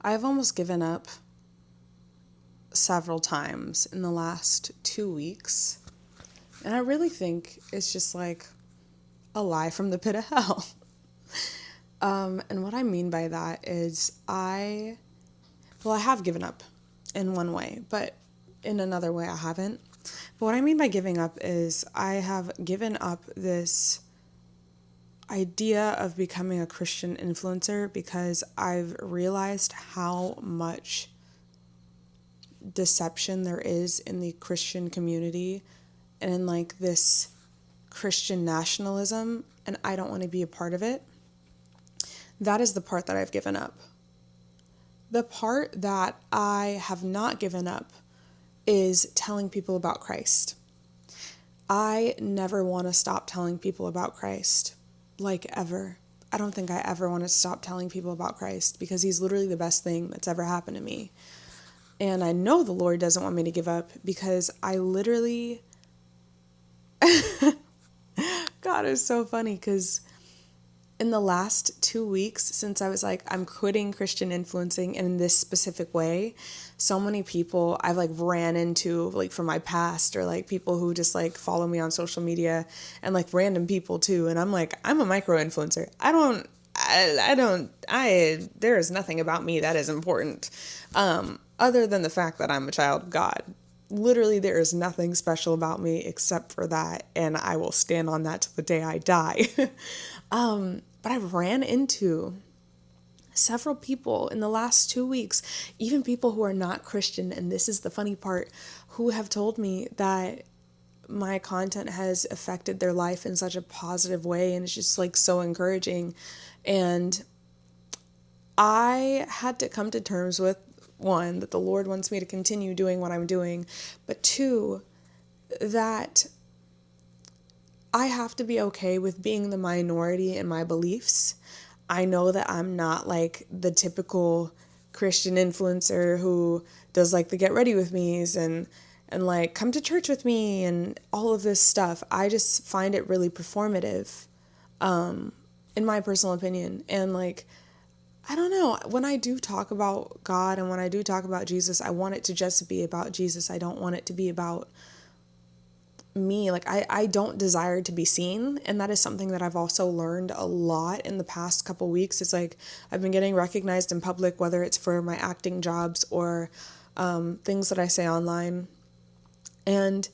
I've almost given up several times in the last 2 weeks. And I really think it's just like a lie from the pit of hell. And what I mean by that is I have given up in one way, but in another way I haven't. But what I mean by giving up is I have given up this idea of becoming a Christian influencer because I've realized how much deception there is in the Christian community and in like this Christian nationalism, and I don't want to be a part of it. That is the part that I've given up. The part that I have not given up is telling people about Christ. I never want to stop telling people about Christ, like ever. I don't think I ever want to stop telling people about Christ because he's literally the best thing that's ever happened to me. And I know the Lord doesn't want me to give up because I literally, God, it's so funny because in the last 2 weeks since I was like, I'm quitting Christian influencing in this specific way, so many people I've like ran into like from my past or like people who just like follow me on social media and like random people too. And I'm like, I'm a micro influencer. There is nothing about me that is important. Other than the fact that I'm a child of God. Literally, there is nothing special about me except for that. And I will stand on that to the day I die. But I ran into several people in the last 2 weeks, even people who are not Christian, and this is the funny part, who have told me that my content has affected their life in such a positive way, and it's just like so encouraging. And I had to come to terms with, one, that the Lord wants me to continue doing what I'm doing, but two, that I have to be okay with being the minority in my beliefs. I know that I'm not like the typical Christian influencer who does like the get ready with me's and like come to church with me and all of this stuff. I just find it really performative, in my personal opinion. And like, I don't know, when I do talk about God and when I do talk about Jesus, I want it to just be about Jesus. I don't want it to be about me. Like I don't desire to be seen, and that is something that I've also learned a lot in the past couple weeks. It's like I've been getting recognized in public, whether it's for my acting jobs or things that I say online, and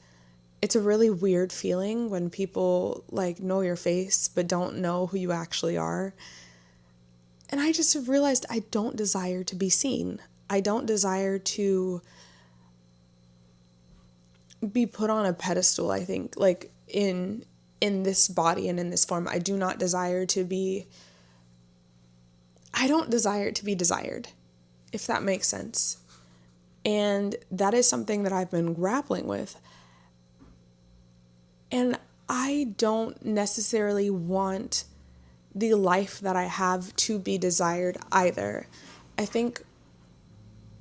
it's a really weird feeling when people like know your face but don't know who you actually are. And I just have realized I don't desire to be seen. I don't desire to be put on a pedestal. I think like in this body and in this form, I don't desire to be desired, if that makes sense. And that is something that I've been grappling with. And I don't necessarily want the life that I have to be desired either. I think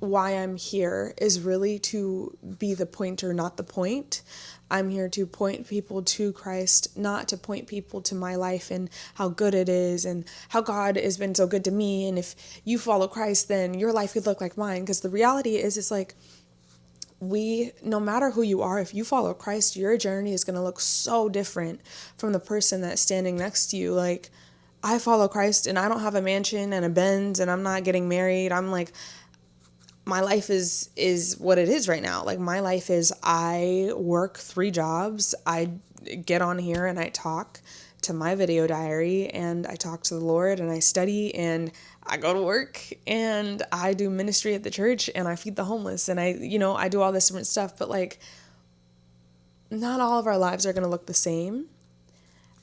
why I'm here is really to be the pointer, not the point. I'm here to point people to Christ, not to point people to my life and how good it is and how God has been so good to me. And if you follow Christ, then your life could look like mine. Because the reality is, it's like no matter who you are, if you follow Christ, your journey is going to look so different from the person that's standing next to you. Like, I follow Christ and I don't have a mansion and a Benz and I'm not getting married. I'm like, my life is what it is right now. Like, my life is I work 3 jobs. I get on here and I talk to my video diary and I talk to the Lord and I study and I go to work and I do ministry at the church and I feed the homeless and I do all this different stuff. But like, not all of our lives are going to look the same.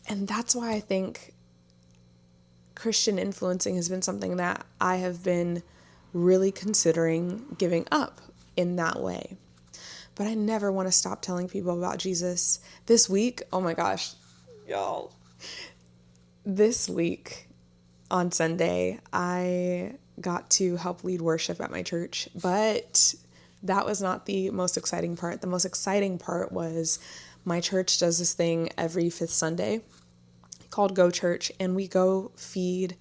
And that's why I think Christian influencing has been something that I have been really considering giving up in that way. But I never want to stop telling people about Jesus. This week, oh my gosh, y'all. This week on Sunday, I got to help lead worship at my church, but that was not the most exciting part. The most exciting part was my church does this thing every 5th Sunday called Go Church, and we go feed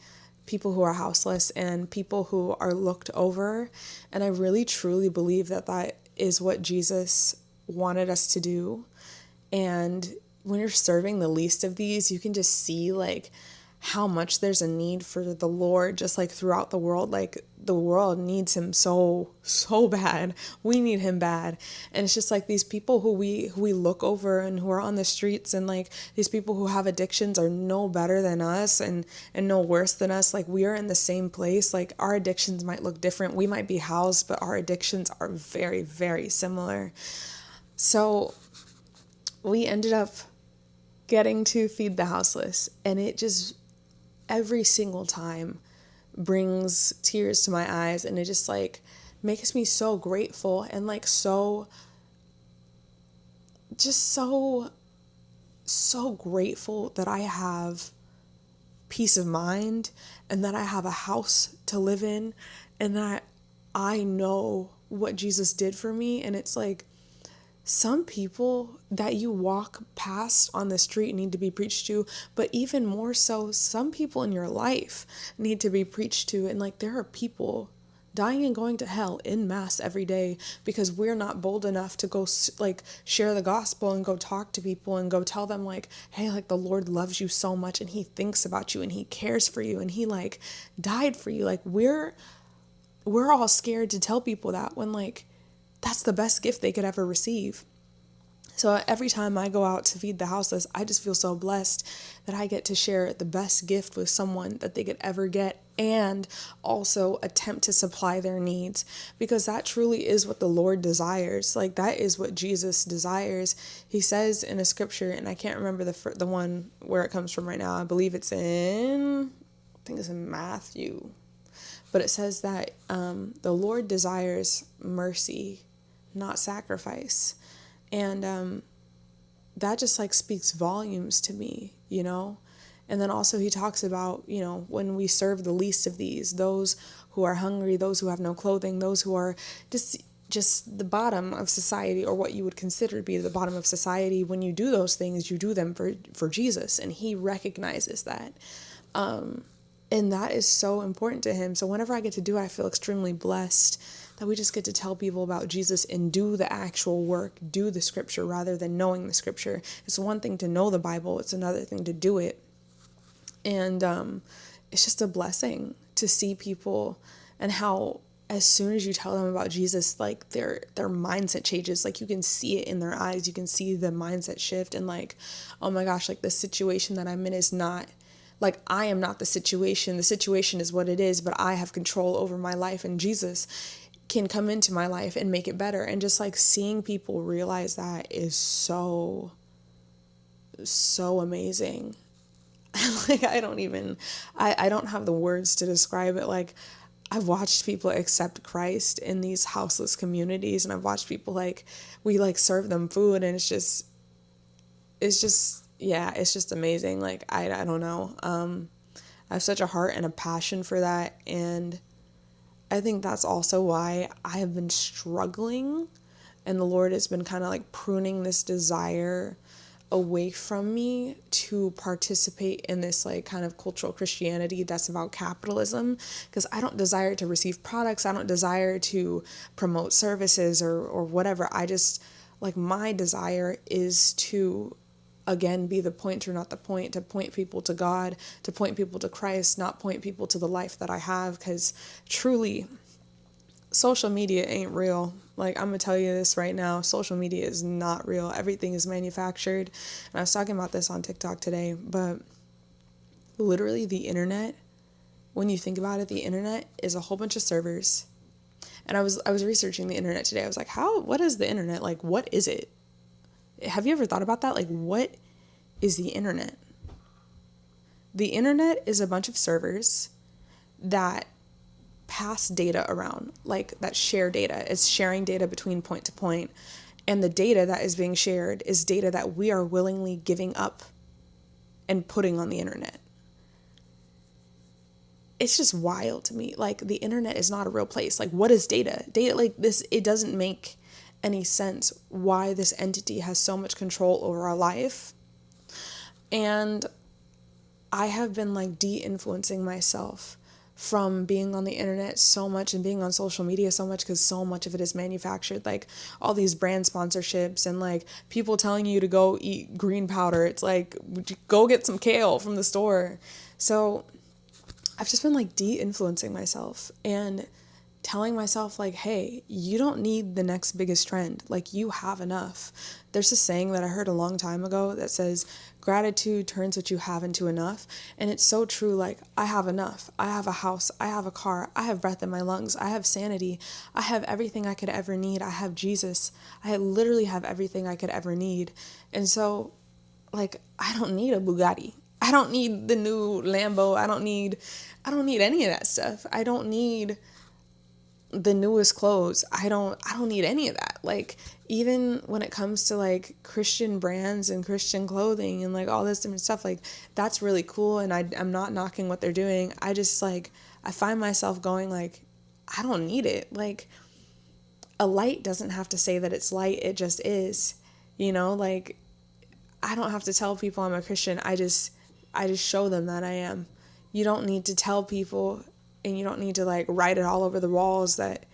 people who are houseless and people who are looked over. And I really truly believe that that is what Jesus wanted us to do. And when you're serving the least of these, you can just see like how much there's a need for the Lord just like throughout the world. Like the world needs him so bad. We need him bad. And it's just like these people who we look over and who are on the streets, and like these people who have addictions are no better than us and no worse than us. Like we are in the same place. Like our addictions might look different. We might be housed, but our addictions are very, very similar. So we ended up getting to feed the houseless, and it just every single time brings tears to my eyes, and it just like makes me so grateful and like so grateful that I have peace of mind and that I have a house to live in and that I know what Jesus did for me. And it's like some people that you walk past on the street need to be preached to, but even more so, some people in your life need to be preached to. And like there are people dying and going to hell en masse every day because we're not bold enough to go like share the gospel and go talk to people and go tell them like, hey, like the Lord loves you so much and he thinks about you and he cares for you and he like died for you. Like we're all scared to tell people that when like that's the best gift they could ever receive. So every time I go out to feed the houseless, I just feel so blessed that I get to share the best gift with someone that they could ever get and also attempt to supply their needs, because that truly is what the Lord desires. Like that is what Jesus desires. He says in a scripture, and I can't remember the one where it comes from right now. I believe it's in, I think it's in Matthew, but it says that the Lord desires mercy, not sacrifice. And that just like speaks volumes to me, you know? And then also he talks about, you know, when we serve the least of these, those who are hungry, those who have no clothing, those who are just the bottom of society, or what you would consider to be the bottom of society, when you do those things, you do them for Jesus, and he recognizes that. And that is so important to him. So whenever I get to do it, I feel extremely blessed that we just get to tell people about Jesus and do the actual work, do the scripture rather than knowing the scripture. It's one thing to know the Bible. It's another thing to do it. And it's just a blessing to see people and how as soon as you tell them about Jesus, like their mindset changes. Like you can see it in their eyes. You can see the mindset shift and like, oh my gosh, like the situation that I'm in is not, like I am not the situation. The situation is what it is, but I have control over my life, and Jesus can come into my life and make it better. And just like seeing people realize that is so amazing. Like I don't have the words to describe it. Like I've watched people accept Christ in these houseless communities, and I've watched people like we like serve them food, and it's just yeah, it's just amazing. Like I don't know. I have such a heart and a passion for that, and I think that's also why I have been struggling, and the Lord has been kind of like pruning this desire away from me to participate in this like kind of cultural Christianity that's about capitalism, because I don't desire to receive products. I don't desire to promote services or whatever. I just like my desire is to again be the pointer, not the point, to point people to God, to point people to Christ, not point people to the life that I have, because truly social media ain't real. Like I'm gonna tell you this right now, social media is not real. Everything is manufactured. And I was talking about this on TikTok today, but literally the internet, when you think about it, the internet is a whole bunch of servers. And I was researching the internet today. I was like, what is the internet? Like, what is it? Have you ever thought about that? Like, what is the internet? The internet is a bunch of servers that pass data around, like that share data. It's sharing data between point to point. And the data that is being shared is data that we are willingly giving up and putting on the internet. It's just wild to me. Like the internet is not a real place. Like what is data? Data like this, it doesn't make any sense why this entity has so much control over our life. And I have been like de-influencing myself from being on the internet so much and being on social media so much, because so much of it is manufactured, like all these brand sponsorships and like people telling you to go eat green powder. It's like, go get some kale from the store. So I've just been like de-influencing myself and telling myself like, hey, you don't need the next biggest trend. Like, you have enough. There's a saying that I heard a long time ago that says gratitude turns what you have into enough. And it's so true. Like, I have enough. I have a house. I have a car. I have breath in my lungs. I have sanity. I have everything I could ever need. I have Jesus. I literally have everything I could ever need. And so, like, I don't need a Bugatti. I don't need the new Lambo. I don't need any of that stuff. I don't need the newest clothes. I don't need any of that. Like, even when it comes to like Christian brands and Christian clothing and like all this different stuff, like, that's really cool, and I'm not knocking what they're doing. I just like, I find myself going like, I don't need it. Like, a light doesn't have to say that it's light, it just is. Like, I don't have to tell people I'm a Christian. I just show them that I am. You don't need to tell people, and you don't need to like write it all over the walls that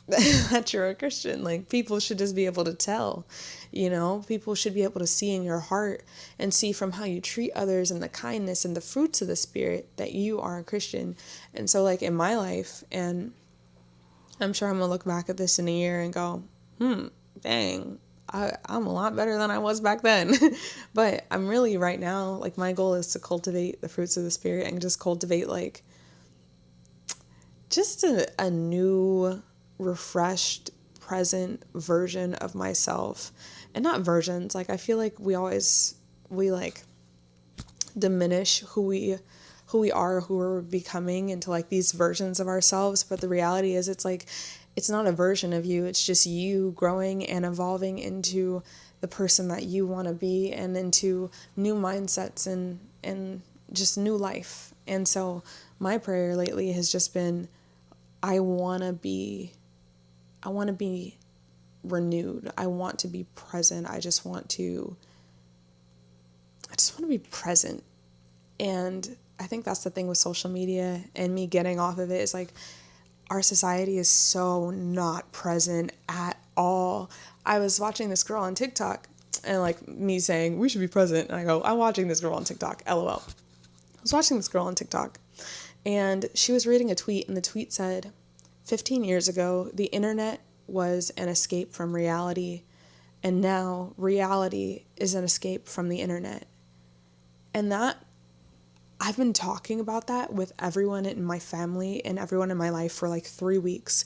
that you're a Christian. Like, people should just be able to tell. People should be able to see in your heart and see from how you treat others and the kindness and the fruits of the Spirit that you are a Christian. And so, like, in my life, and I'm sure I'm gonna look back at this in a year and go, dang, I'm a lot better than I was back then. But I'm really, right now, like, my goal is to cultivate the fruits of the Spirit and just cultivate like just a new, refreshed, present version of myself. And not versions, like, I feel like we like diminish who we are, who we're becoming, into like these versions of ourselves. But the reality is, it's like, it's not a version of you. It's just you growing and evolving into the person that you want to be, and into new mindsets and just new life. And so my prayer lately has just been, I want to be renewed. I want to be present. I just want to be present. And I think that's the thing with social media and me getting off of it, is like, our society is so not present at all. I was watching this girl on TikTok, and like, me saying we should be present, and I go, I'm watching this girl on TikTok, LOL. I was watching this girl on TikTok, and she was reading a tweet, and the tweet said, 15 years ago, the internet was an escape from reality, and now reality is an escape from the internet. And that, I've been talking about that with everyone in my family and everyone in my life for like 3 weeks,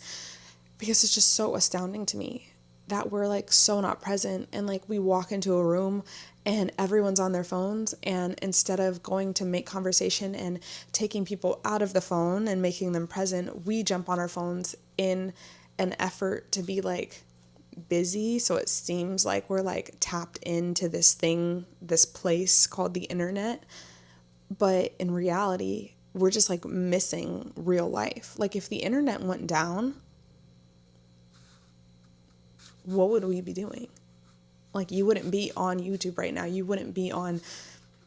because it's just so astounding to me that we're like so not present. And like, we walk into a room and everyone's on their phones, and instead of going to make conversation and taking people out of the phone and making them present, we jump on our phones in an effort to be like busy, so it seems like we're like tapped into this thing, this place called the internet. But in reality, we're just like missing real life. Like, if the internet went down, what would we be doing? Like, you wouldn't be on YouTube right now. You wouldn't be on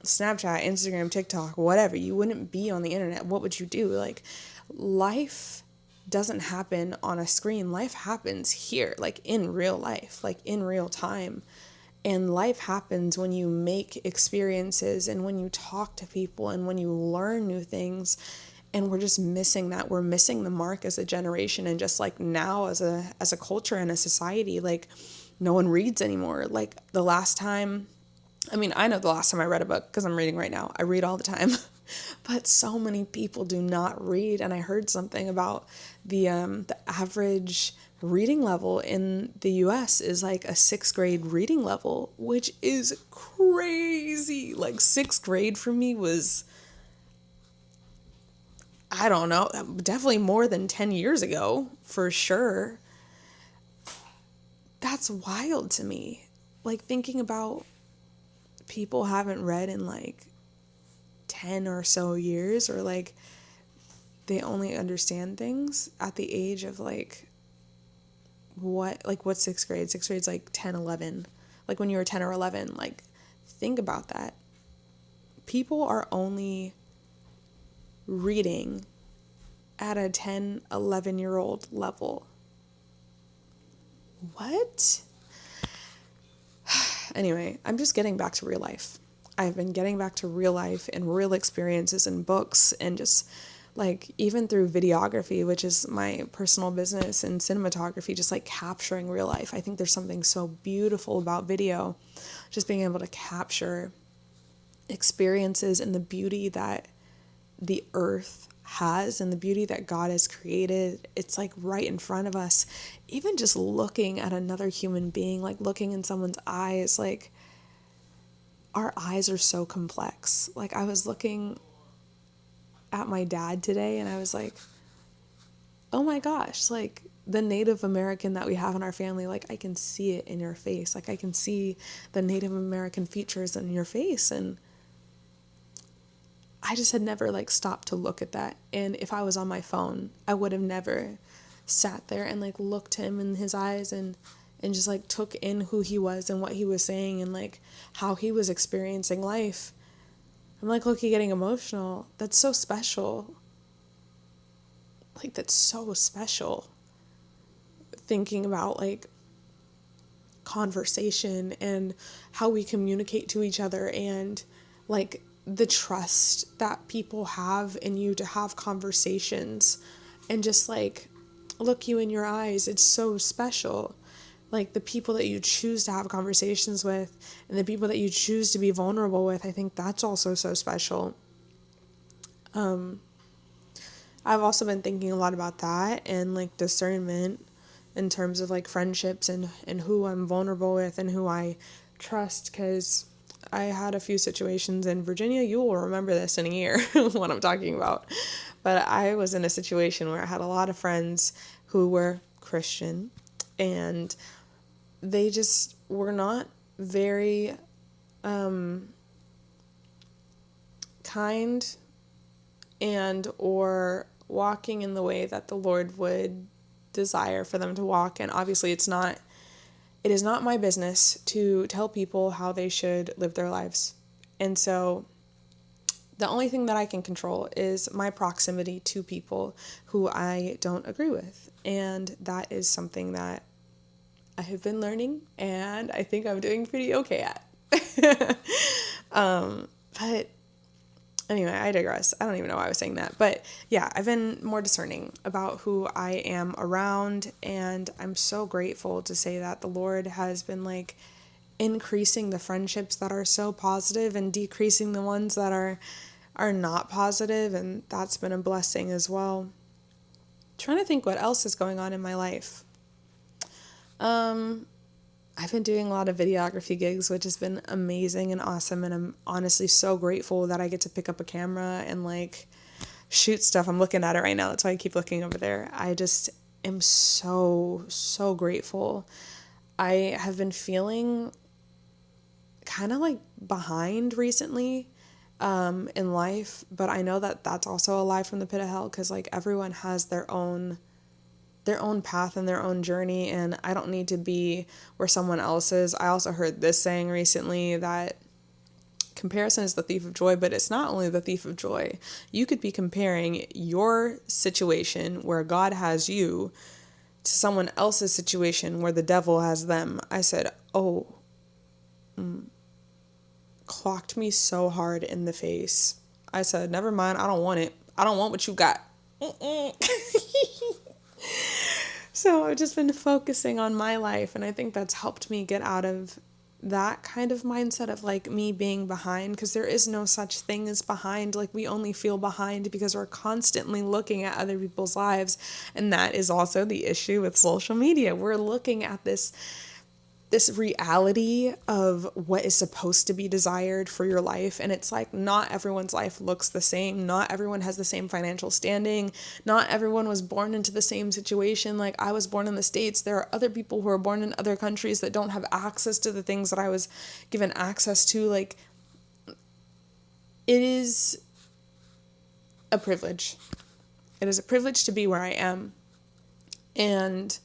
Snapchat, Instagram, TikTok, whatever. You wouldn't be on the internet. What would you do? Like, life doesn't happen on a screen. Life happens here, like in real life, like in real time. And life happens when you make experiences, and when you talk to people, and when you learn new things. And we're just missing that. We're missing the mark as a generation, and just like now as a culture and a society. Like, no one reads anymore. Like, the last time, I mean, I know the last time I read a book, because I'm reading right now. I read all the time. But so many people do not read. And I heard something about the average reading level in the US is like a 6th grade reading level, which is crazy. Like, 6th grade for me was, I don't know, definitely more than 10 years ago, for sure. That's wild to me. Like, thinking about people haven't read in like 10 or so years, or like they only understand things at the age of like, what's 6th grade? 6th grade's like 10, 11. Like, when you were 10 or 11, like, think about that. people are only reading at a 10, 11-year-old level. What? Anyway, I'm just getting back to real life. I've been getting back to real life and real experiences and books, and just like even through videography, which is my personal business, and cinematography, just like capturing real life. I think there's something so beautiful about video, just being able to capture experiences and the beauty that the earth has and the beauty that God has created. It's like right in front of us. Even just looking at another human being, like looking in someone's eyes, like our eyes are so complex. Like I was looking at my dad today and I was like, oh my gosh, like the Native American that we have in our family, like I can see it in your face. Like I can see the Native American features in your face. And I just had never like stopped to look at that. And if I was on my phone, I would have never sat there and like looked him in his eyes and just like took in who he was and what he was saying and like how he was experiencing life. I'm like Loki getting emotional. That's so special. Like that's so special. Thinking about like conversation and how we communicate to each other and like the trust that people have in you to have conversations and just like look you in your eyes. It's so special. Like the people that you choose to have conversations with and the people that you choose to be vulnerable with, I think that's also so special. I've also been thinking a lot about that and like discernment in terms of like friendships and who I'm vulnerable with and who I trust, because I had a few situations in Virginia. You will remember this in a year what I'm talking about. But I was in a situation where I had a lot of friends who were Christian and they just were not very kind and or walking in the way that the Lord would desire for them to walk. And obviously it is not my business to tell people how they should live their lives. And so the only thing that I can control is my proximity to people who I don't agree with. And that is something that I have been learning and I think I'm doing pretty okay at. But anyway, I digress. I don't even know why I was saying that. But yeah, I've been more discerning about who I am around. And I'm so grateful to say that the Lord has been like increasing the friendships that are so positive and decreasing the ones that are not positive. And that's been a blessing as well. Trying to think what else is going on in my life. I've been doing a lot of videography gigs, which has been amazing and awesome. And I'm honestly so grateful that I get to pick up a camera and like shoot stuff. I'm looking at it right now. That's why I keep looking over there. I just am so, so grateful. I have been feeling kind of like behind recently in life, but I know that that's also a lie from the pit of hell, because like everyone has their own path and their own journey, and I don't need to be where someone else is. I also heard this saying recently that comparison is the thief of joy, but it's not only the thief of joy. You could be comparing your situation where God has you to someone else's situation where the devil has them. I said, clocked me so hard in the face. I said, never mind, I don't want it. I don't want what you got. So I've just been focusing on my life, and I think that's helped me get out of that kind of mindset of like me being behind, because there is no such thing as behind. Like we only feel behind because we're constantly looking at other people's lives, and that is also the issue with social media. We're looking at this reality of what is supposed to be desired for your life. And it's like, not everyone's life looks the same. Not everyone has the same financial standing. Not everyone was born into the same situation. Like I was born in the States. There are other people who are born in other countries that don't have access to the things that I was given access to. Like it is a privilege. It is a privilege to be where I am. And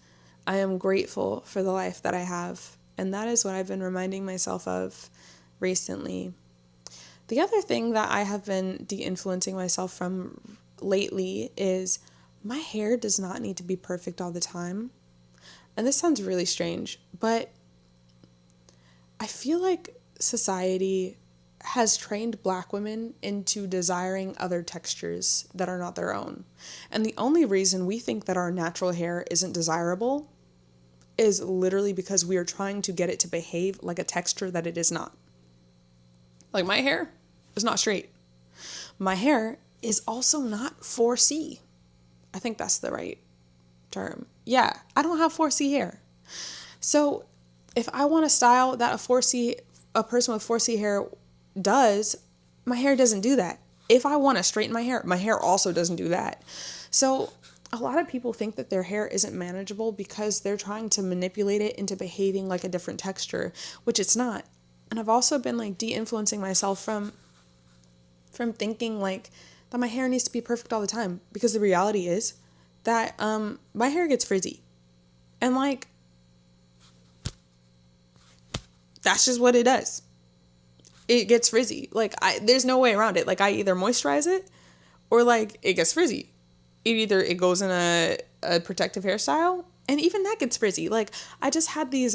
I am grateful for the life that I have. And that is what I've been reminding myself of recently. The other thing that I have been de-influencing myself from lately is my hair does not need to be perfect all the time. And this sounds really strange, but I feel like society has trained Black women into desiring other textures that are not their own. And the only reason we think that our natural hair isn't desirable is literally because we are trying to get it to behave like a texture that it is not. Like, my hair is not straight. My hair is also not 4C. I think that's the right term. Yeah, I don't have 4C hair. So if I want a style that a person with 4C hair does, my hair doesn't do that. If I want to straighten my hair also doesn't do that. So a lot of people think that their hair isn't manageable because they're trying to manipulate it into behaving like a different texture, which it's not. And I've also been like de-influencing myself from thinking like that my hair needs to be perfect all the time, because the reality is that my hair gets frizzy. And like, that's just what it does. It gets frizzy. Like, there's no way around it. Like, I either moisturize it or like it gets frizzy. It goes in a protective hairstyle, and even that gets frizzy. Like, I just had these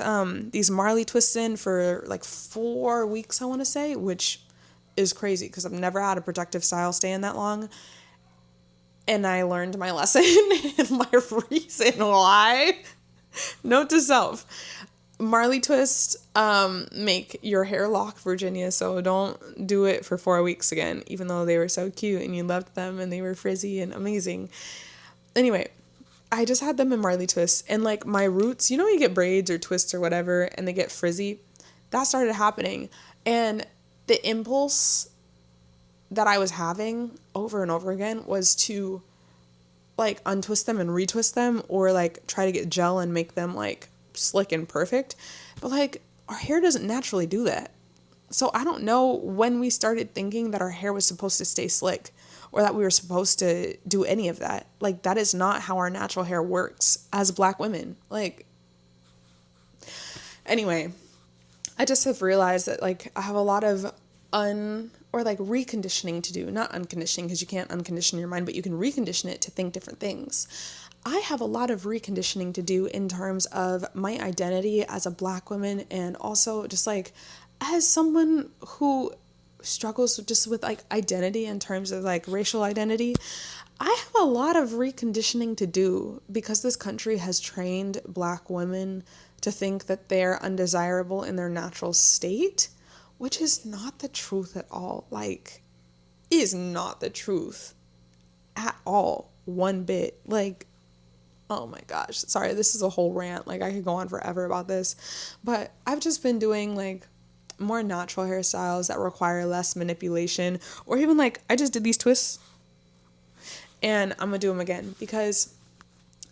Marley twists in for like 4 weeks, I want to say, which is crazy because I've never had a protective style stay in that long. And I learned my lesson and my reason why. Note to self: Marley twist make your hair lock, Virginia, so don't do it for 4 weeks again, even though they were so cute and you loved them and they were frizzy and amazing. Anyway, I just had them in Marley twists, and like my roots, you know, you get braids or twists or whatever and they get frizzy. That started happening, and the impulse that I was having over and over again was to like untwist them and retwist them, or like try to get gel and make them like slick and perfect. But like, our hair doesn't naturally do that. So I don't know when we started thinking that our hair was supposed to stay slick or that we were supposed to do any of that. Like, that is not how our natural hair works as Black women. Like, anyway, I just have realized that like I have a lot of reconditioning to do. Not unconditioning, because you can't uncondition your mind, but you can recondition it to think different things. I have a lot of reconditioning to do in terms of my identity as a Black woman, and also just like as someone who struggles just with like identity in terms of like racial identity. I have a lot of reconditioning to do because this country has trained Black women to think that they're undesirable in their natural state, which is not the truth at all. Like, is not the truth at all, one bit. Like, oh my gosh, sorry, this is a whole rant. Like, I could go on forever about this, but I've just been doing like more natural hairstyles that require less manipulation, or even like I just did these twists and I'm gonna do them again, because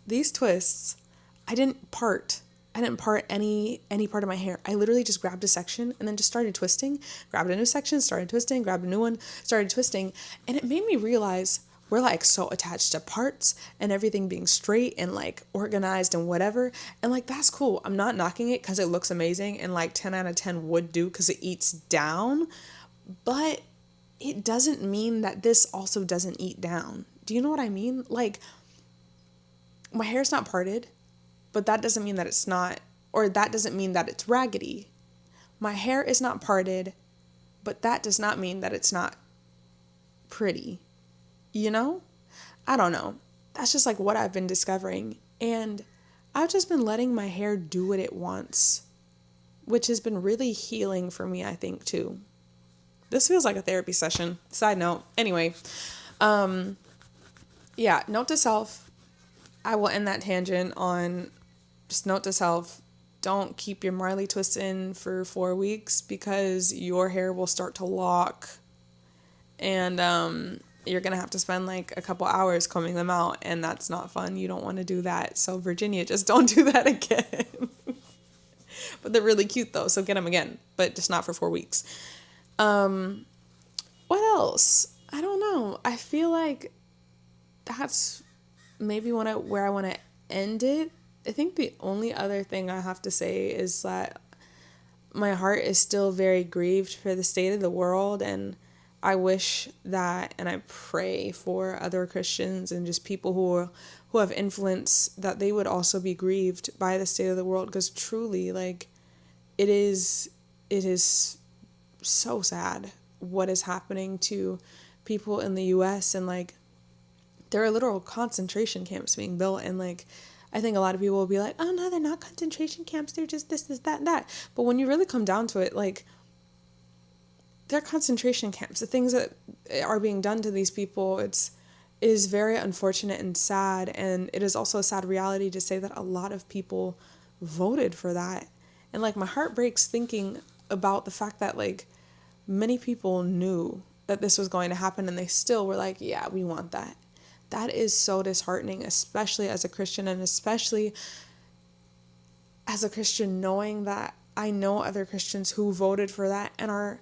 these twists, I didn't part any part of my hair. I literally just grabbed a section and then just started twisting, grabbed a new section, started twisting, grabbed a new one, started twisting. And it made me realize we're like so attached to parts and everything being straight and like organized and whatever. And like, that's cool. I'm not knocking it because it looks amazing, and like 10 out of 10 would do because it eats down. But it doesn't mean that this also doesn't eat down. Do you know what I mean? Like, my hair's not parted, but that doesn't mean that it's not, or that doesn't mean that it's raggedy. My hair is not parted, but that does not mean that it's not pretty. You know? I don't know. That's just like what I've been discovering. And I've just been letting my hair do what it wants, which has been really healing for me, I think, too. This feels like a therapy session. Side note. Anyway, yeah, note to self. I will end that tangent on just note to self. Don't keep your Marley twists in for 4 weeks, because your hair will start to lock, and you're going to have to spend like a couple hours combing them out, and that's not fun. You don't want to do that. So Virginia, just don't do that again. But they're really cute though, so get them again, but just not for 4 weeks. What else? I don't know. I feel like that's maybe where I want to end it. I think the only other thing I have to say is that my heart is still very grieved for the state of the world, and I wish that, and I pray for other Christians and just people who have influence, that they would also be grieved by the state of the world, because truly, like, it is so sad what is happening to people in the US, and like there are literal concentration camps being built, and like I think a lot of people will be like, oh no, they're not concentration camps, they're just this, that, and that. But when you really come down to it, like, they're concentration camps. The things that are being done to these people, it is very unfortunate and sad, and it is also a sad reality to say that a lot of people voted for that. And like my heart breaks thinking about the fact that like many people knew that this was going to happen and they still were like, yeah, we want that. That is so disheartening, especially as a Christian, and especially as a Christian knowing that I know other Christians who voted for that and are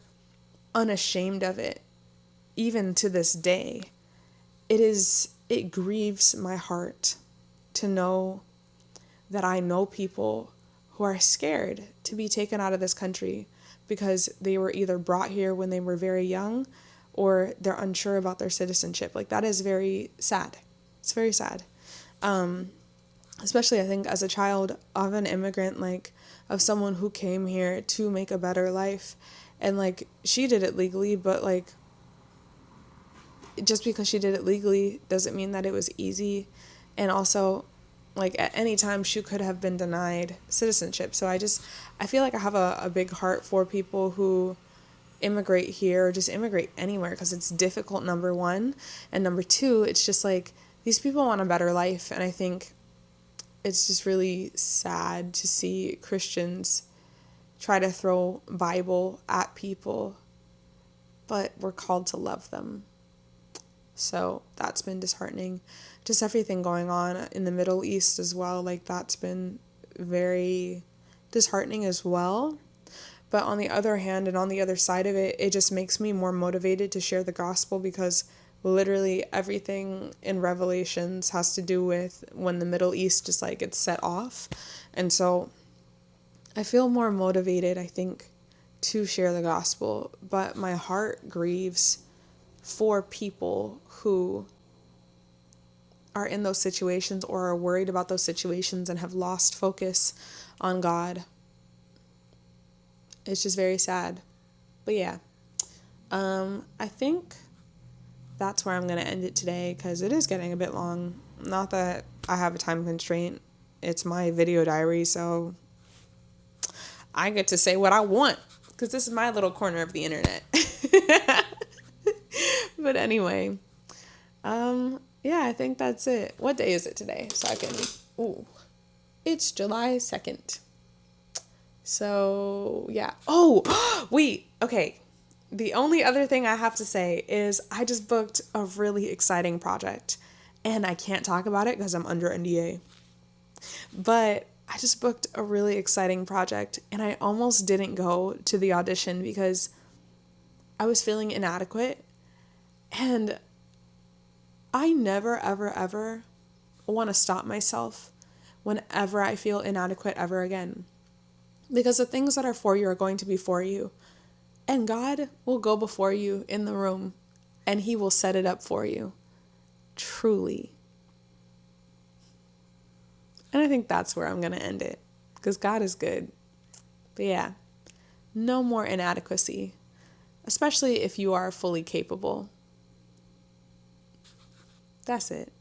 unashamed of it, even to this day. It grieves my heart to know that I know people who are scared to be taken out of this country because they were either brought here when they were very young or they're unsure about their citizenship. Like, that is very sad. It's very sad. Especially, I think, as a child of an immigrant, like, of someone who came here to make a better life. And, like, she did it legally, but, like, just because she did it legally doesn't mean that it was easy. And also, like, at any time she could have been denied citizenship. So I feel like I have a big heart for people who immigrate here or just immigrate anywhere, because it's difficult, number one. And number two, it's just like these people want a better life. And I think it's just really sad to see Christians try to throw Bible at people, but we're called to love them. So that's been disheartening. Just everything going on in the Middle East as well, like, that's been very disheartening as well. But on the other hand, and on the other side of it, it just makes me more motivated to share the gospel, because literally everything in Revelations has to do with when the Middle East just like gets set off. And so I feel more motivated, I think, to share the gospel, but my heart grieves for people who are in those situations or are worried about those situations and have lost focus on God. It's just very sad. But yeah, I think that's where I'm going to end it today, because it is getting a bit long. Not that I have a time constraint. It's my video diary, so I get to say what I want, because this is my little corner of the internet. But anyway, yeah, I think that's it. What day is it today? So I can, it's July 2nd. So, yeah. Oh, wait. Okay. The only other thing I have to say is I just booked a really exciting project, and I can't talk about it because I'm under NDA. But I just booked a really exciting project, and I almost didn't go to the audition because I was feeling inadequate. And I never, ever, ever want to stop myself whenever I feel inadequate ever again. Because the things that are for you are going to be for you. And God will go before you in the room, and He will set it up for you. Truly. And I think that's where I'm going to end it, because God is good. But yeah, no more inadequacy, especially if you are fully capable. That's it.